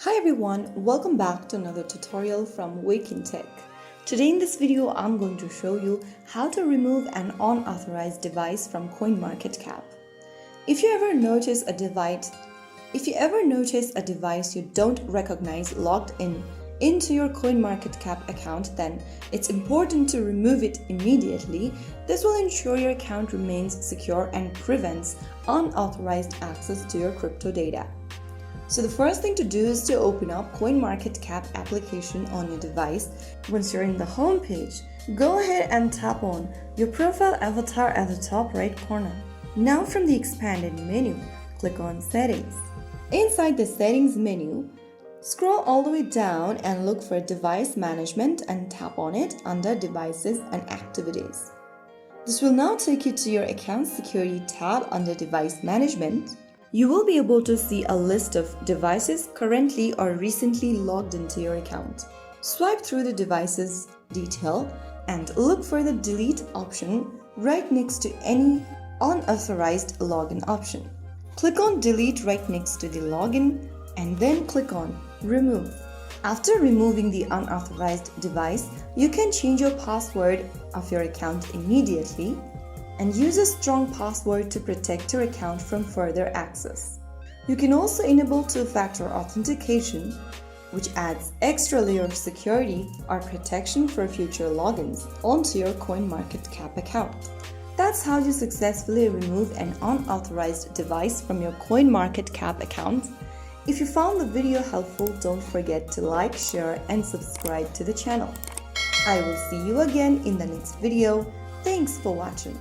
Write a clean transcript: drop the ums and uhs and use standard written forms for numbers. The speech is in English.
Hi everyone, welcome back to another tutorial from Wake&Tech. Today in this video, I'm going to show you how to remove an unauthorized device from CoinMarketCap. If you ever notice a device you don't recognize logged into your CoinMarketCap account, then it's important to remove it immediately. This will ensure your account remains secure and prevents unauthorized access to your crypto data. So the first thing to do is to open up CoinMarketCap application on your device. Once you're in the home page, go ahead and tap on your profile avatar at the top right corner. Now from the expanded menu, click on Settings. Inside the Settings menu, scroll all the way down and look for Device Management and tap on it under Devices and Activities. This will now take you to your Account Security tab under Device Management. You will be able to see a list of devices currently or recently logged into your account. Swipe through the devices detail and look for the Delete option right next to any unauthorized login option. Click on Delete right next to the login and then click on Remove. After removing the unauthorized device, you can change your password of your account immediately and use a strong password to protect your account from further access. You can also enable two-factor authentication, which adds extra layer of security or protection for future logins onto your CoinMarketCap account. That's how you successfully remove an unauthorized device from your CoinMarketCap account. If you found the video helpful, don't forget to like, share, and subscribe to the channel. I will see you again in the next video. Thanks for watching.